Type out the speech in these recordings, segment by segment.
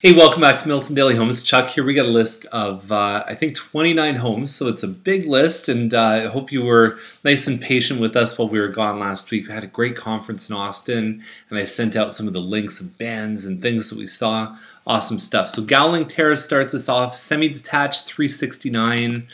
Hey, welcome back to Milton Daily Homes. Chuck here. We got a list of, I think, 29 homes, so it's a big list, and I hope you were nice and patient with us while we were gone last week. We had a great conference in Austin, and I sent out some of the links of bands and things that we saw. Awesome stuff. So Gowling Terrace starts us off, semi-detached, 369.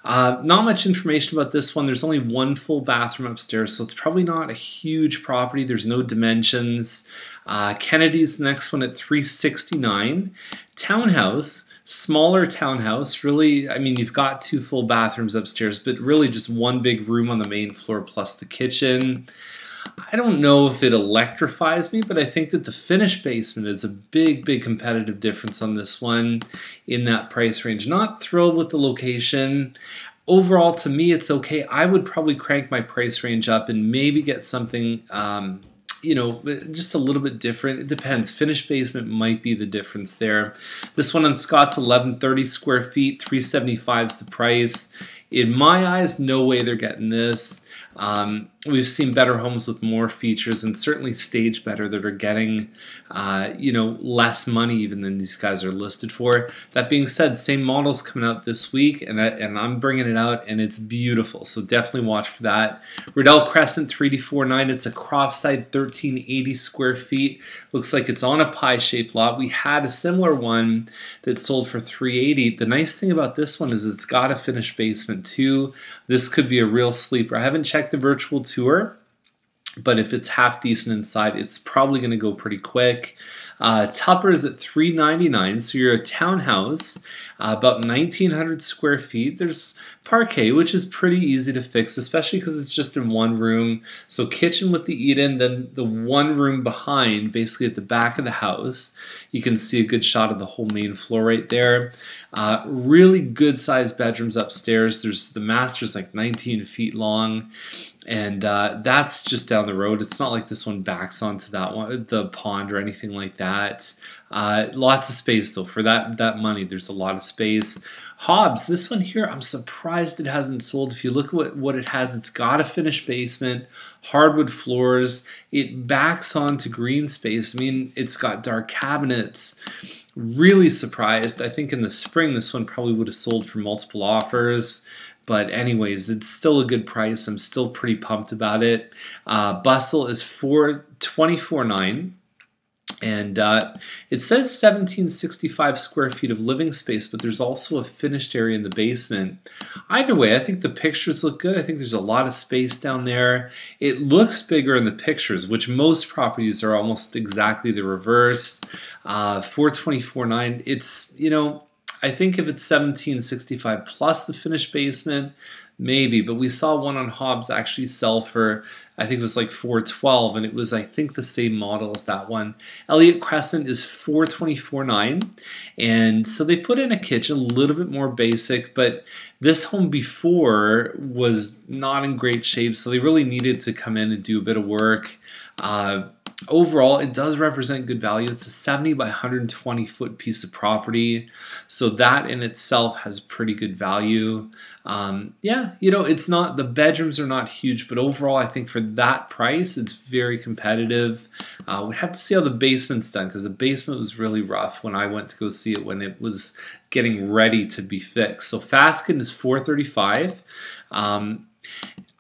Not much information about this one. There's only one full bathroom upstairs, so it's probably not a huge property. There's no dimensions. Kennedy's the next one at 369. Townhouse, smaller townhouse. Really, I mean, you've got two full bathrooms upstairs, but really just one big room on the main floor plus the kitchen. I don't know if it electrifies me, but I think that the finished basement is a big competitive difference on this one in that price range. Not thrilled with the location. Overall, to me, it's okay. I would probably crank my price range up and maybe get something, you know, just a little bit different. It depends. Finished basement might be the difference there. This one on Scott's 1130 square feet, 375 is the price. In my eyes, no way they're getting this. We've seen better homes with more features and certainly staged better that are getting, you know, less money even than these guys are listed for. That being said, same model's coming out this week, and I'm bringing it out, and it's beautiful. So definitely watch for that. Riddell Crescent 3D49. It's a Croftside 1380 square feet. Looks like it's on a pie-shaped lot. We had a similar one that sold for 380. The nice thing about this one is it's got a finished basement too. This could be a real sleeper. I haven't checked the virtual tour, but if it's half decent inside, it's probably going to go pretty quick. Tupper's at 399, so you're a townhouse, about 1,900 square feet. There's parquet, which is pretty easy to fix, especially because it's just in one room. So kitchen with the eat-in, then the one room behind, basically at the back of the house. You can see a good shot of the whole main floor right there. Really good sized bedrooms upstairs. The master's like 19 feet long. And that's just down the road. It's not like this one backs onto that one, the pond or anything like that. Lots of space though. For that money, there's a lot of space. Hobbs, this one here, I'm surprised it hasn't sold. If you look at what it has, it's got a finished basement, hardwood floors. It backs onto green space. I mean, it's got dark cabinets. Really surprised. I think in the spring, this one probably would have sold for multiple offers. But anyways, it's still a good price. I'm still pretty pumped about it. Bustle is $24.9. And it says 1,765 square feet of living space, but there's also a finished area in the basement. Either way, I think the pictures look good. I think there's a lot of space down there. It looks bigger in the pictures, which most properties are almost exactly the reverse. 424.9. It's, you know, I think if it's 1,765 plus the finished basement, maybe, but we saw one on Hobbs actually sell for, I think it was like 412, and it was, I think, the same model as that one. Elliott Crescent is 424.9, and so they put in a kitchen, a little bit more basic, but this home before was not in great shape, so they really needed to come in and do a bit of work. Overall, it does represent good value. It's a 70 by 120 foot piece of property. So that in itself has pretty good value. Yeah, you know, it's not, the bedrooms are not huge, but overall, I think for that price, it's very competitive. We have to see how the basement's done, because the basement was really rough when I went to go see it when it was getting ready to be fixed. So Fasken is 435.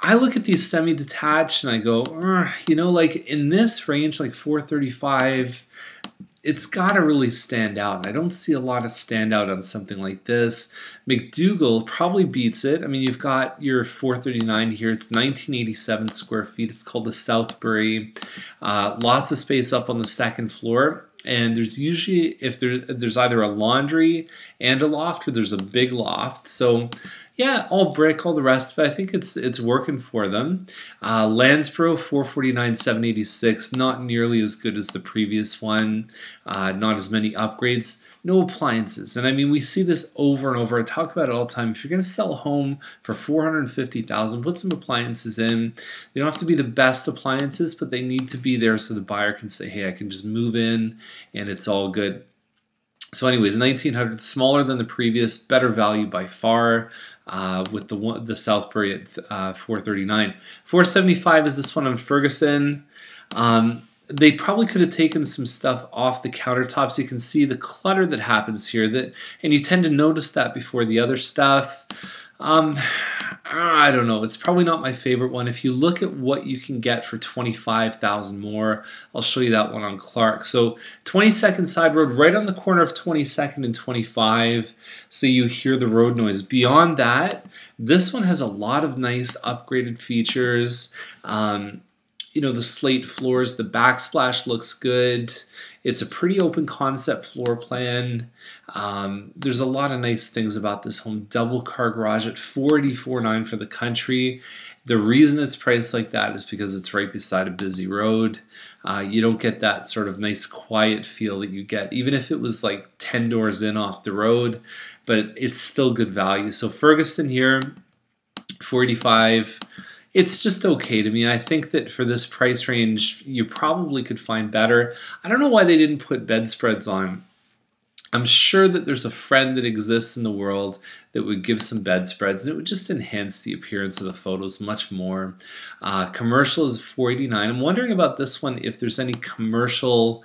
I look at these semi-detached and I go, you know, like in this range, like 435, it's got to really stand out. And I don't see a lot of standout on something like this. McDougall probably beats it. I mean, you've got your 439 here. It's 1,987 square feet. It's called the Southbury. Lots of space up on the second floor. And there's usually, if there's either a laundry and a loft, or there's a big loft. So yeah, all brick, all the rest of it. I think it's working for them. Landsborough 449, 786, not nearly as good as the previous one. Not as many upgrades. No appliances. And I mean, we see this over and over. I talk about it all the time. If you're going to sell a home for $450,000, put some appliances in. They don't have to be the best appliances, but they need to be there so the buyer can say, hey, I can just move in and it's all good. So anyways, 1,900, smaller than the previous, better value by far. With the Southbury at 439. 475 is this one on Ferguson. they probably could have taken some stuff off the countertops. You can see the clutter that happens here, and you tend to notice that before the other stuff. I don't know. It's probably not my favorite one. If you look at what you can get for $25,000 more, I'll show you that one on Clark. So 22nd side road, right on the corner of 22nd and 25. So you hear the road noise. Beyond that, this one has a lot of nice upgraded features. You know, the slate floors, the backsplash looks good. It's a pretty open concept floor plan. There's a lot of nice things about this home. Double car garage at $44,900 for the country. The reason it's priced like that is because it's right beside a busy road. You don't get that sort of nice quiet feel that you get, even if it was like 10 doors in off the road, but it's still good value. So Ferguson here, $45,000. It's just okay to me. I think that for this price range, you probably could find better. I don't know why they didn't put bedspreads on. I'm sure that there's a friend that exists in the world that would give some bedspreads, and it would just enhance the appearance of the photos much more. Commercial is $489. I'm wondering about this one, if there's any commercial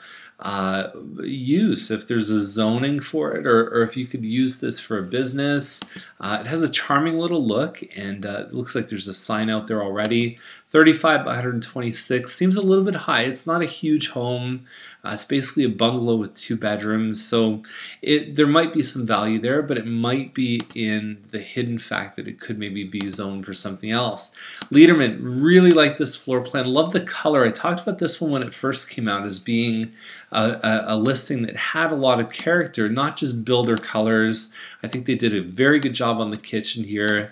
use, if there's a zoning for it, or if you could use this for a business. It has a charming little look, and it looks like there's a sign out there already. 35 by 126 seems a little bit high. It's not a huge home. It's basically a bungalow with 2 bedrooms, so there might be some value there, but it might be in the hidden fact that it could maybe be zoned for something else. Lederman, really like this floor plan. Love the color. I talked about this one when it first came out as being a listing that had a lot of character, not just builder colors. I think they did a very good job on the kitchen here.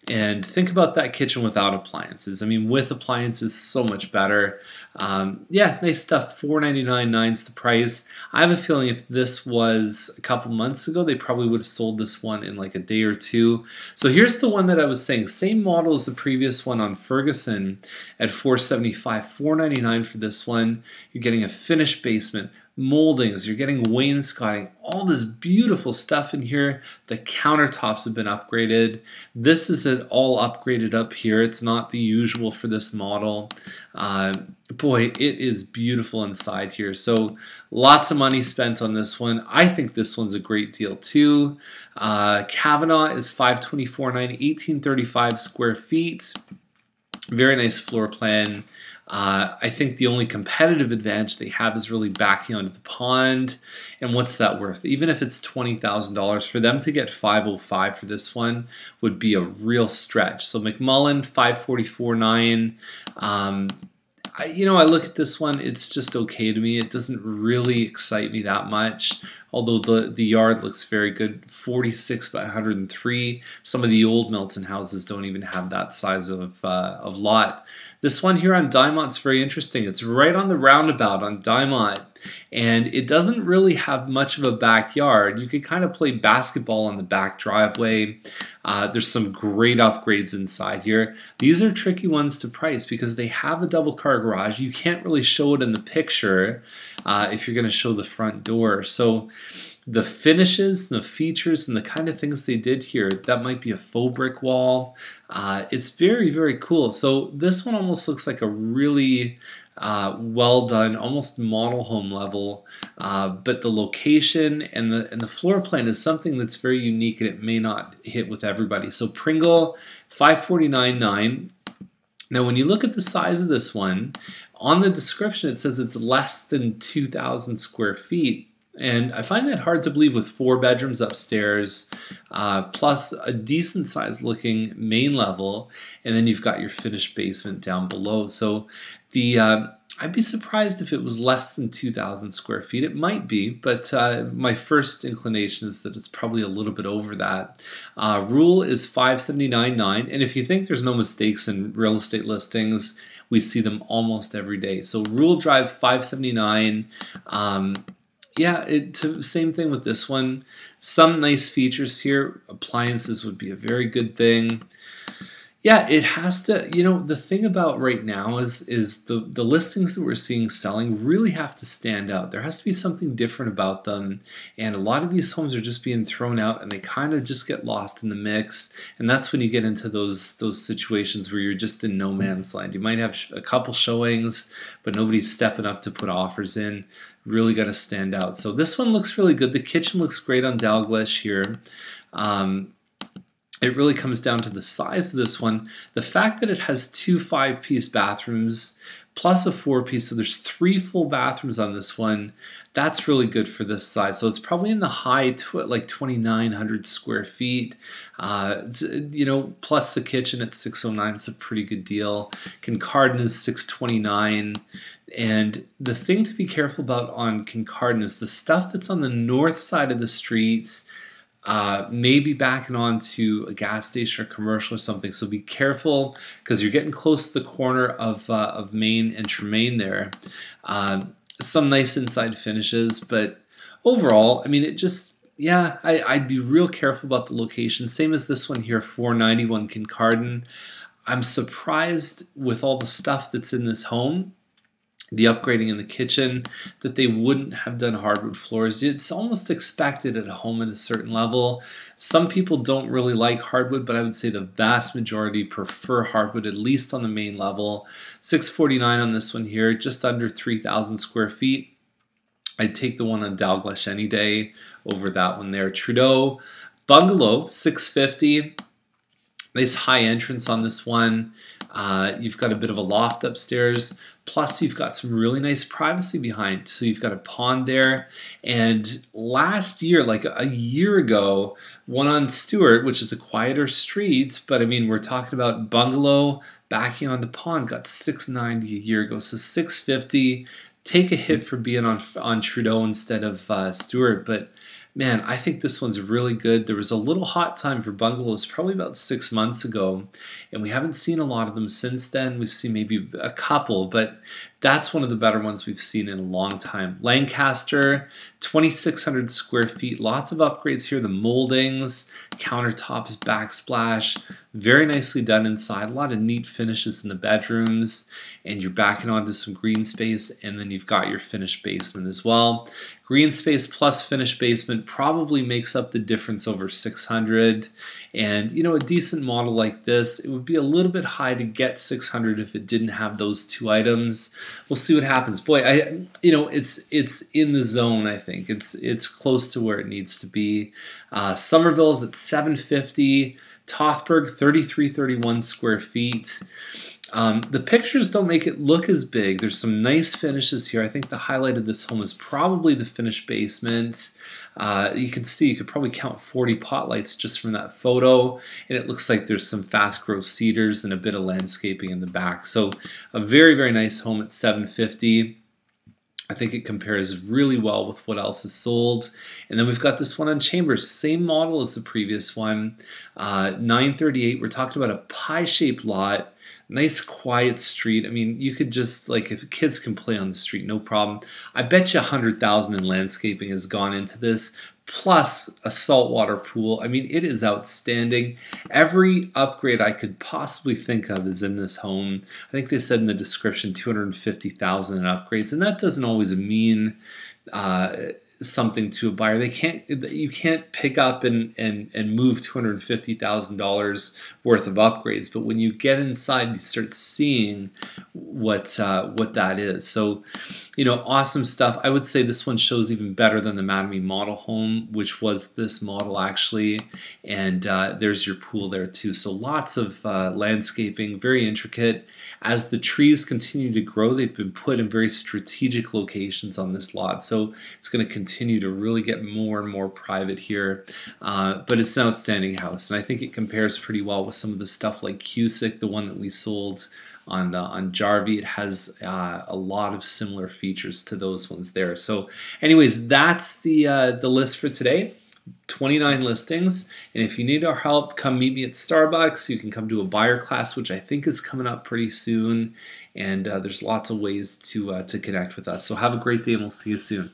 And think about that kitchen without appliances. I mean, with appliances, so much better. Yeah, nice stuff. $499.9's the price. I have a feeling if this was a couple months ago, they probably would have sold this one in like a day or two. So here's the one that I was saying, same model as the previous one on Ferguson at $475, $499 for this one. You're getting a finished basement, moldings, you're getting wainscoting, all this beautiful stuff in here. The countertops have been upgraded. This is it all upgraded up here. It's not the usual for this model. Boy, it is beautiful inside here. So lots of money spent on this one. I think this one's a great deal too. Kavanaugh is $524.9, 1835 square feet. Very nice floor plan. I think the only competitive advantage they have is really backing onto the pond. And what's that worth? Even if it's $20,000, for them to get $505 for this one would be a real stretch. So McMullen, $544.9. I look at this one, it's just okay to me. It doesn't really excite me that much, although the yard looks very good. 46 by 103. Some of the old Milton houses don't even have that size of lot. This one here on Diamond's very interesting. It's right on the roundabout on Diamond, and it doesn't really have much of a backyard. You could kind of play basketball on the back driveway. There's some great upgrades inside here. These are tricky ones to price because they have a double car garage. You can't really show it in the picture if you're going to show the front door. So the finishes, the features, and the kind of things they did here, that might be a faux brick wall. It's very, very cool. So this one almost looks like a really well done, almost model home level, but the location and the floor plan is something that's very unique, and it may not hit with everybody. So Pringle, $549.9. Now when you look at the size of this one, on the description it says it's less than 2,000 square feet. And I find that hard to believe with 4 bedrooms upstairs, plus a decent sized looking main level, and then you've got your finished basement down below. So I'd be surprised if it was less than 2,000 square feet. It might be, but my first inclination is that it's probably a little bit over that. Rule is $579.9, and if you think there's no mistakes in real estate listings, we see them almost every day. So Rule Drive, $579. Yeah, same thing with this one. Some nice features here. Appliances would be a very good thing. Yeah, it has to. The thing about right now is the listings that we're seeing selling really have to stand out. There has to be something different about them, and a lot of these homes are just being thrown out, and they kind of just get lost in the mix. And that's when you get into those situations where you're just in no man's land. You might have a couple showings, but nobody's stepping up to put offers in. Really got to stand out. So this one looks really good. The kitchen looks great on Dalglish here. It really comes down to the size of this one. The fact that it has two 5-piece bathrooms plus a 4-piece, so there's 3 full bathrooms on this one. That's really good for this size. So it's probably in the high, like 2,900 square feet. Plus the kitchen at 609. It's a pretty good deal. Kincardine is 629. And the thing to be careful about on Kincardine is the stuff that's on the north side of the street. Maybe backing onto a gas station or commercial or something. So be careful because you're getting close to the corner of Main and Tremaine there. Some nice inside finishes, but overall, I mean, it just, yeah, I'd be real careful about the location. Same as this one here, 491 Kincardine. I'm surprised with all the stuff that's in this home, the upgrading in the kitchen, that they wouldn't have done hardwood floors. It's almost expected at a home at a certain level. Some people don't really like hardwood, but I would say the vast majority prefer hardwood, at least on the main level. 649 on this one here, just under 3,000 square feet. I'd take the one on Dalglish any day over that one there. Trudeau Bungalow, 650. Nice high entrance on this one. You've got a bit of a loft upstairs. Plus, you've got some really nice privacy behind. So you've got a pond there. And last year, like a year ago, one on Stewart, which is a quieter street, but I mean, we're talking about bungalow backing onto pond, got 690 a year ago. So 650. Take a hit for being on Trudeau instead of Stewart, but man, I think this one's really good. There was a little hot time for bungalows probably about 6 months ago, and we haven't seen a lot of them since then. We've seen maybe a couple, but that's one of the better ones we've seen in a long time. Lancaster, 2,600 square feet. Lots of upgrades here. The moldings, countertops, backsplash. Very nicely done inside. A lot of neat finishes in the bedrooms, and you're backing onto some green space, and then you've got your finished basement as well. Green space plus finished basement probably makes up the difference over 600. And a decent model like this, it would be a little bit high to get 600 if it didn't have those 2 items. We'll see what happens. Boy, it's in the zone. I think it's close to where it needs to be. Somerville's at 750. Tothburg, 3,331 square feet. The pictures don't make it look as big. There's some nice finishes here. I think the highlight of this home is probably the finished basement. You can see, you could probably count 40 pot lights just from that photo, and it looks like there's some fast growth cedars and a bit of landscaping in the back. So a very, very nice home at 750. I think it compares really well with what else is sold. And then we've got this one on Chambers, same model as the previous one, 938. We're talking about a pie-shaped lot. Nice quiet street. I mean, you could just, like, if kids can play on the street, no problem. I bet you $100,000 in landscaping has gone into this, plus a saltwater pool. I mean, it is outstanding. Every upgrade I could possibly think of is in this home. I think they said in the description $250,000 in upgrades, and that doesn't always mean something to a buyer. You can't pick up and move $250,000 worth of upgrades, but when you get inside, you start seeing what that is. So, awesome stuff. I would say this one shows even better than the Mattamy model home, which was this model actually, and there's your pool there too. So lots of landscaping, very intricate. As the trees continue to grow, they've been put in very strategic locations on this lot, so it's going to continue to really get more and more private here, but it's an outstanding house, and I think it compares pretty well with some of the stuff like Cusick, the one that we sold on Jarvie. It has a lot of similar features to those ones there. So anyways, that's the list for today. 29 listings, and if you need our help, come meet me at Starbucks. You can come to a buyer class, which I think is coming up pretty soon, and there's lots of ways to connect with us. So have a great day, and we'll see you soon.